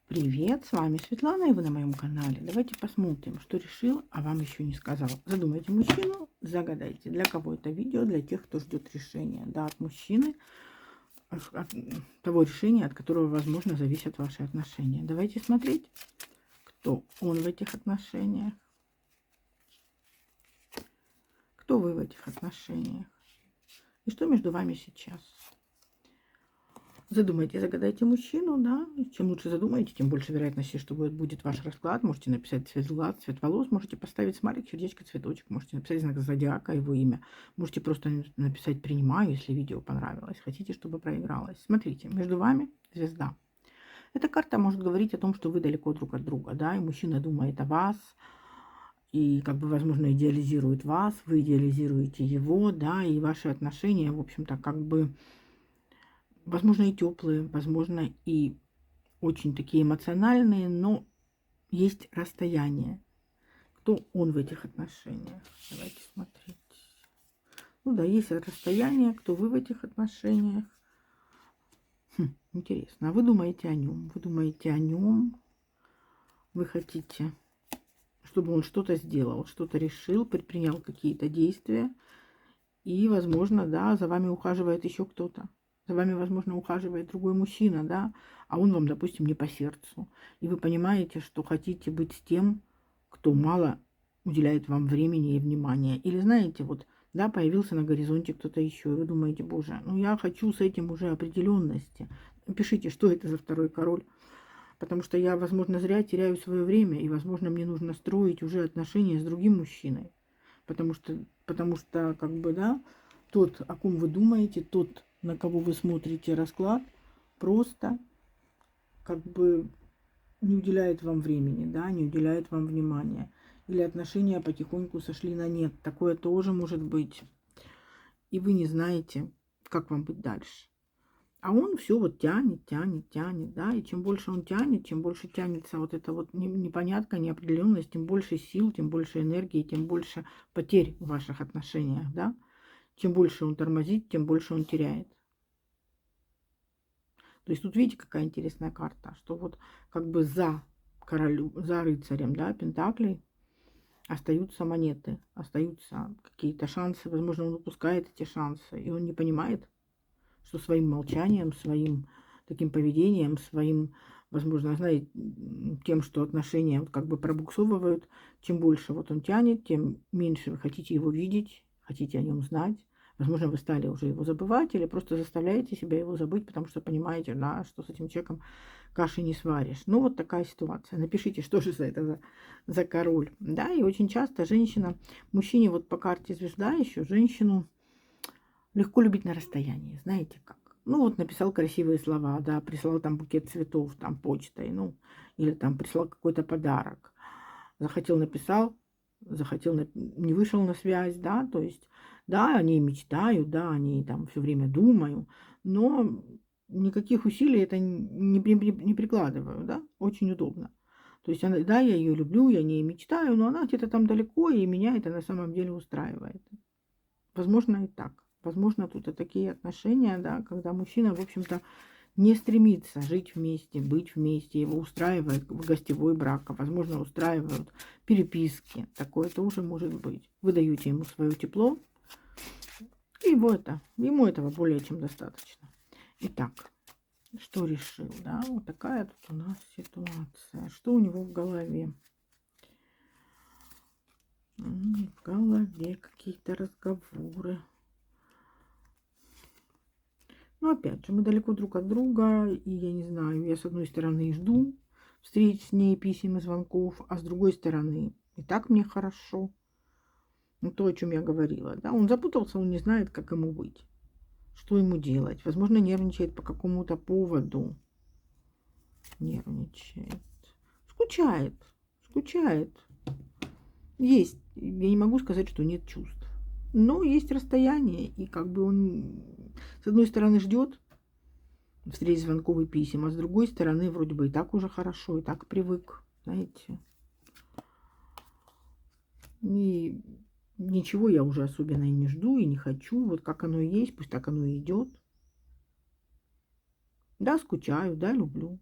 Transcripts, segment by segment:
Привет, с вами Светлана, и вы на моем канале. Давайте посмотрим, что решил, а вам еще не сказал. Задумайте мужчину, загадайте. Для кого это видео? Для тех, кто ждет решения. Да, от мужчины, от того решения, от которого, возможно, зависят ваши отношения. Давайте смотреть, кто он в этих отношениях, кто вы в этих отношениях, и что между вами сейчас. Задумайте, загадайте мужчину, да. Чем лучше задумаете, тем больше вероятности, что будет ваш расклад. Можете написать цвет глаз, цвет волос, можете поставить смайлик, сердечко, цветочек, можете написать знак зодиака, его имя. Можете просто написать «принимаю», если видео понравилось. Хотите, чтобы проигралось. Смотрите, между вами звезда. Эта карта может говорить о том, что вы далеко друг от друга, да, и мужчина думает о вас, и, как бы, возможно, идеализирует вас, вы идеализируете его, да, и ваши отношения, в общем-то, как бы, возможно, и теплые, возможно, и очень такие эмоциональные, но есть расстояние. Кто он в этих отношениях? Давайте смотреть. Ну да, есть расстояние. Кто вы в этих отношениях? Интересно. А вы думаете о нем? Вы думаете о нем? Вы хотите, чтобы он что-то сделал, что-то решил, предпринял какие-то действия. И, возможно, да, за вами ухаживает еще кто-то. За вами, возможно, ухаживает другой мужчина, да, а он вам, допустим, не по сердцу. И вы понимаете, что хотите быть с тем, кто мало уделяет вам времени и внимания. Или, знаете, вот, да, появился на горизонте кто-то еще, и вы думаете, боже, ну я хочу с этим уже определенности. Пишите, что это за второй король. Потому что я, возможно, зря теряю свое время, и, возможно, мне нужно строить уже отношения с другим мужчиной. Потому что, как бы, да, тот, о ком вы думаете, тот, на кого вы смотрите расклад, просто, как бы, не уделяет вам времени, да, не уделяет вам внимания. Или отношения потихоньку сошли на нет. Такое тоже может быть. И вы не знаете, как вам быть дальше. А он все вот тянет, тянет, тянет, да, и чем больше он тянет, чем больше тянется вот эта вот непонятка, неопределенность, тем больше сил, тем больше энергии, тем больше потерь в ваших отношениях, да. Чем больше он тормозит, тем больше он теряет. То есть тут видите, какая интересная карта, что вот как бы за королю, за рыцарем, да, пентаклей остаются монеты, остаются какие-то шансы, возможно, он упускает эти шансы, и он не понимает, что своим молчанием, своим таким поведением, своим, возможно, знаете, тем, что отношения вот как бы пробуксовывают, чем больше вот он тянет, тем меньше вы хотите его видеть, хотите о нем знать. Возможно, вы стали уже его забывать или просто заставляете себя его забыть, потому что понимаете, да, что с этим человеком каши не сваришь. Ну, вот такая ситуация. Напишите, что же это за король. Да, и очень часто женщина, мужчине вот по карте звезда еще, женщину легко любить на расстоянии, знаете как. Ну, вот написал красивые слова, да, прислал там букет цветов, там, почтой, ну, или там прислал какой-то подарок. Захотел, написал, захотел, не вышел на связь, да, то есть, да, о ней мечтаю, да, о ней там все время думаю, но никаких усилий это не прикладываю, да, очень удобно. То есть, она, да, я ее люблю, я о ней мечтаю, но она где-то там далеко, и меня это на самом деле устраивает. Возможно, и так. Возможно, тут и такие отношения, да, когда мужчина, в общем-то, не стремится жить вместе, быть вместе, его устраивает гостевой брак, а возможно, устраивают переписки. Такое тоже может быть. Вы даете ему свое тепло, и ему этого более чем достаточно. Итак, что решил, да, вот такая тут у нас ситуация. Что у него в голове? В голове какие-то разговоры. Но опять же, мы далеко друг от друга, и я не знаю, я с одной стороны жду встреч с ней, писем и звонков, а с другой стороны и так мне хорошо. Ну, то, о чем я говорила, да, он запутался, он не знает, как ему быть, что ему делать. Возможно, нервничает по какому-то поводу. Нервничает. Скучает. Скучает. Есть. Я не могу сказать, что нет чувств. Но есть расстояние, и как бы он, с одной стороны, ждет встреч, звонков и писем, а с другой стороны, вроде бы и так уже хорошо, и так привык, знаете. И ничего я уже особенно и не жду, и не хочу. Вот как оно и есть, пусть так оно и идет. Да, скучаю, да, люблю.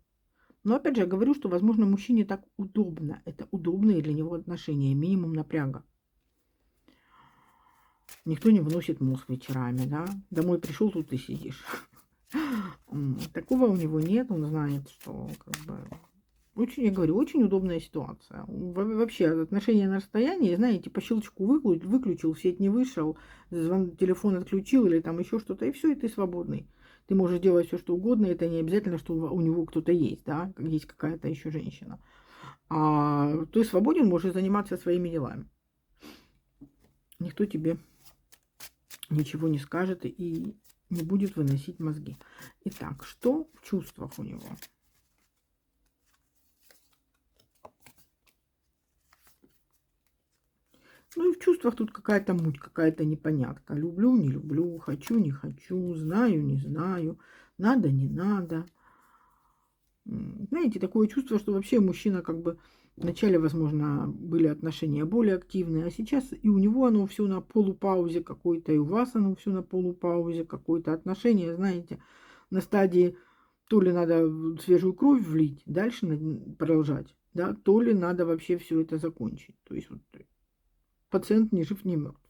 Но опять же, я говорю, что, возможно, мужчине так удобно. Это удобные для него отношения, минимум напряга. Никто не выносит мозг вечерами, да. Домой пришел, тут ты сидишь. Такого у него нет, он знает, что как бы очень, я говорю, очень удобная ситуация. Вообще отношения на расстоянии, знаете, по щелчку выключил, в сеть не вышел, телефон отключил или там еще что-то, и все, и ты свободный. Ты можешь делать все, что угодно, это не обязательно, что у него кто-то есть, да, есть какая-то еще женщина. А ты свободен, можешь заниматься своими делами. Никто тебе ничего не скажет и не будет выносить мозги. Итак, что в чувствах у него? Ну и в чувствах тут какая-то муть, какая-то непонятка. Люблю, не люблю, хочу, не хочу, знаю, не знаю, надо, не надо. Знаете, такое чувство, что вообще мужчина как бы вначале, возможно, были отношения более активные, а сейчас и у него оно все на полупаузе какой-то, и у вас оно все на полупаузе какое-то отношение, знаете, на стадии то ли надо свежую кровь влить, дальше продолжать, да, то ли надо вообще все это закончить. То есть вот пациент ни жив, ни мертв.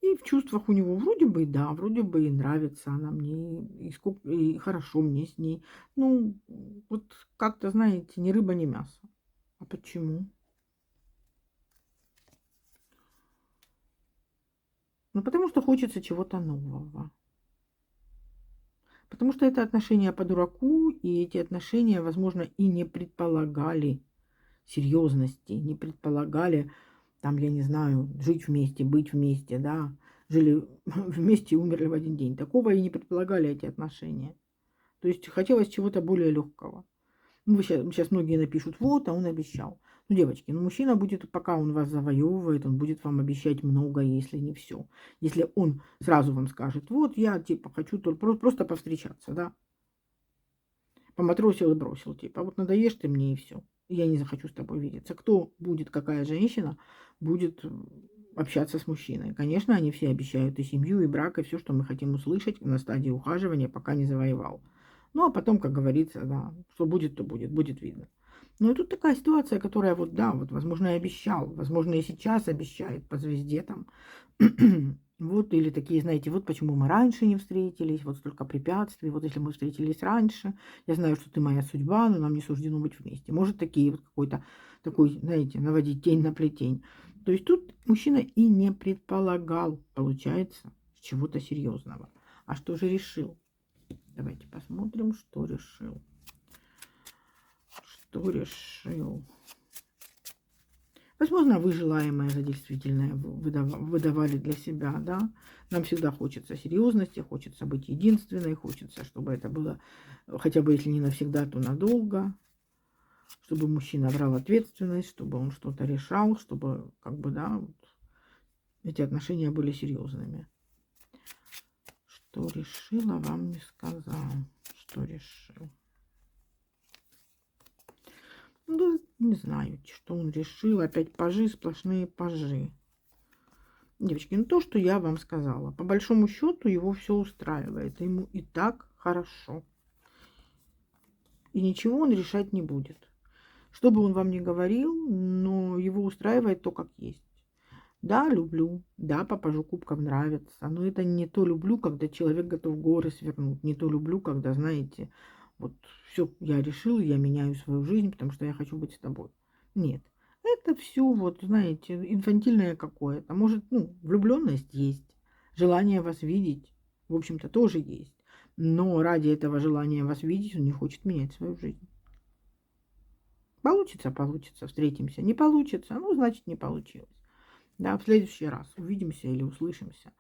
И в чувствах у него вроде бы да, вроде бы и нравится она мне, и хорошо мне с ней. Ну, вот как-то, знаете, ни рыба, ни мясо. А почему? Ну, потому что хочется чего-то нового. Потому что это отношения по дураку, и эти отношения, возможно, и не предполагали серьезности, не предполагали, там, я не знаю, жить вместе, быть вместе, да, жили вместе и умерли в один день. Такого и не предполагали эти отношения. То есть хотелось чего-то более легкого. Ну, сейчас многие напишут, вот, а он обещал. Ну, девочки, ну, мужчина будет, пока он вас завоевывает, он будет вам обещать много, если не все. Если он сразу вам скажет, вот, я, типа, хочу только просто повстречаться, да, поматросил и бросил, типа, вот надоешь ты мне и все. Я не захочу с тобой видеться. Кто будет, какая женщина будет общаться с мужчиной? Конечно, они все обещают и семью, и брак, и все, что мы хотим услышать на стадии ухаживания, пока не завоевал. Ну, а потом, как говорится, да, что будет, то будет, будет видно. Но и тут такая ситуация, которая вот, да, вот, возможно, и обещал, возможно, и сейчас обещает по звезде там. Вот, или такие, знаете, вот почему мы раньше не встретились, вот столько препятствий, вот если мы встретились раньше, я знаю, что ты моя судьба, но нам не суждено быть вместе. Может, такие вот какой-то такой, знаете, наводить тень на плетень. То есть тут мужчина и не предполагал, получается, чего-то серьезного. А что же решил? Давайте посмотрим, что решил. Что решил? Возможно, вы желаемое за действительное выдавали для себя, да. Нам всегда хочется серьезности, хочется быть единственной, хочется, чтобы это было, хотя бы если не навсегда, то надолго, чтобы мужчина брал ответственность, чтобы он что-то решал, чтобы, как бы, да, вот, эти отношения были серьезными. Что решила, вам не сказал. Что решил? Ну, не знаю, что он решил. Опять пажи, сплошные пажи. Девочки, ну то, что я вам сказала. По большому счету его все устраивает. Ему и так хорошо. И ничего он решать не будет. Что бы он вам ни говорил, но его устраивает то, как есть. Да, люблю. Да, попажу кубков нравится. Но это не то люблю, когда человек готов горы свернуть. Не то люблю, когда, знаете, вот все, я решил, я меняю свою жизнь, потому что я хочу быть с тобой. Нет. Это все, вот, знаете, инфантильное какое-то. Может, ну, влюбленность есть. Желание вас видеть, в общем-то, тоже есть. Но ради этого желания вас видеть он не хочет менять свою жизнь. Получится, получится, встретимся. Не получится, ну, значит, не получилось. Да, в следующий раз увидимся или услышимся.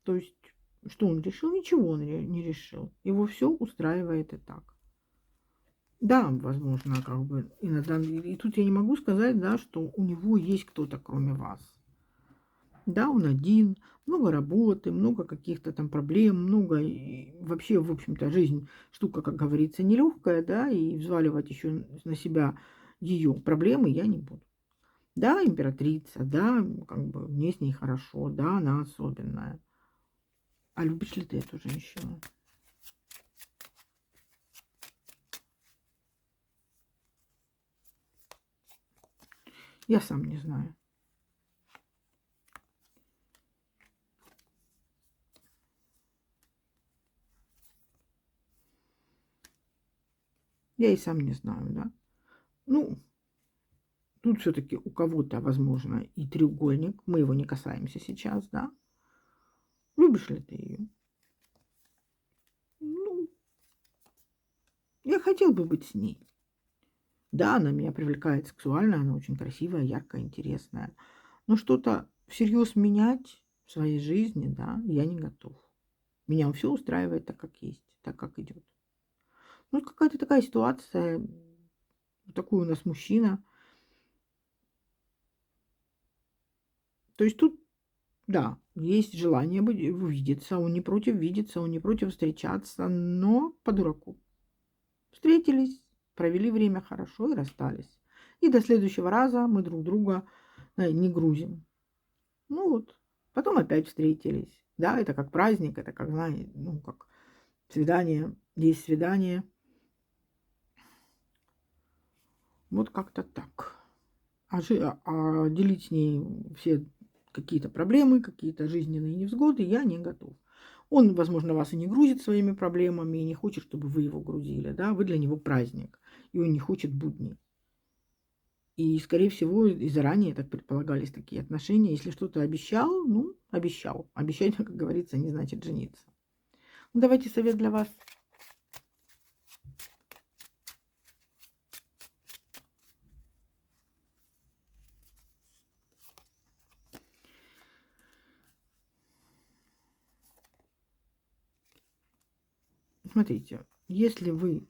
То есть, что он решил? Ничего он не решил. Его все устраивает и так. Да, возможно, как бы иногда. И тут я не могу сказать, да, что у него есть кто-то, кроме вас. Да, он один, много работы, много каких-то там проблем, много и вообще, в общем-то, жизнь штука, как говорится, нелегкая, да, и взваливать еще на себя ее проблемы я не буду. Да, императрица, да, как бы мне с ней хорошо, да, она особенная. А любишь ли ты эту женщину? Я сам не знаю. Я и сам не знаю, да. Ну, тут все-таки у кого-то, возможно, и треугольник. Мы его не касаемся сейчас, да. Любишь ли ты ее? Ну, я хотел бы быть с ней. Да, она меня привлекает сексуально, она очень красивая, яркая, интересная. Но что-то всерьез менять в своей жизни, да, я не готов. Меня все устраивает так, как есть, так, как идет. Ну, какая-то такая ситуация, такой у нас мужчина. То есть тут, да, есть желание увидеться, он не против видеться, он не против встречаться, но по дураку. Встретились, провели время хорошо и расстались. И до следующего раза мы друг друга не грузим. Ну вот, потом опять встретились. Да, это как праздник, это как, знаете, ну, как свидание, есть свидание. Вот как-то так. А делить с ней все какие-то проблемы, какие-то жизненные невзгоды я не готов. Он, возможно, вас и не грузит своими проблемами, и не хочет, чтобы вы его грузили, да, вы для него праздник, и он не хочет будней. И, скорее всего, и заранее так предполагались такие отношения. Если что-то обещал, ну, обещал. Обещать, как говорится, не значит жениться. Ну, давайте совет для вас. Смотрите, если вы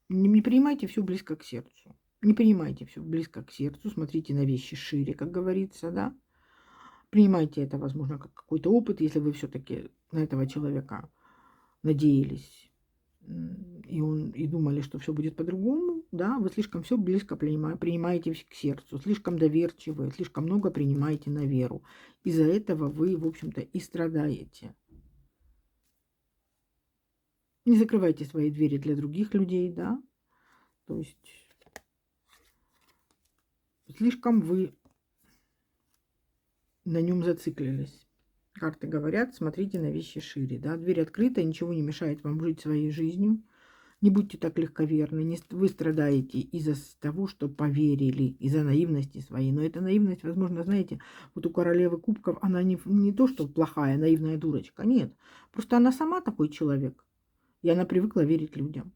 не принимайте все близко к сердцу, не принимайте все близко к сердцу, смотрите на вещи шире, как говорится, да. Принимайте это, возможно, как какой-то опыт, если вы все-таки на этого человека надеялись и думали, что все будет по-другому, да, вы слишком все близко принимаете к сердцу, слишком доверчивы, слишком много принимаете на веру. Из-за этого вы, в общем-то, и страдаете. Не закрывайте свои двери для других людей, да, то есть слишком вы на нем зациклились. Карты говорят, смотрите на вещи шире, да, дверь открыта, ничего не мешает вам жить своей жизнью. Не будьте так легковерны, вы страдаете из-за того, что поверили, из-за наивности своей. Но эта наивность, возможно, знаете, вот у королевы кубков, она не то, что плохая, наивная дурочка, нет. Просто она сама такой человек, и она привыкла верить людям.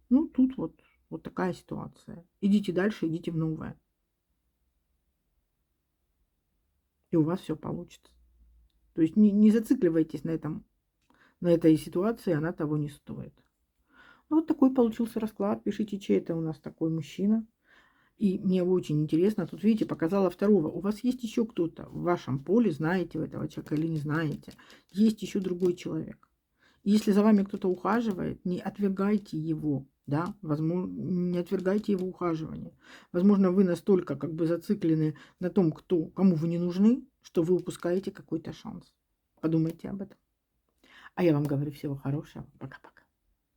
Ну, тут вот такая ситуация. Идите дальше, идите в новое. И у вас все получится. То есть не зацикливайтесь на этой ситуации, она того не стоит. Ну, вот такой получился расклад. Пишите, чей это у нас такой мужчина. И мне очень интересно, тут, видите, показала второго. У вас есть еще кто-то в вашем поле, знаете вы этого человека или не знаете. Есть еще другой человек. И если за вами кто-то ухаживает, не отвергайте его, да, возможно, не отвергайте его ухаживание. Возможно, вы настолько как бы зациклены на том, кому вы не нужны, что вы упускаете какой-то шанс. Подумайте об этом. А я вам говорю всего хорошего. Пока-пока.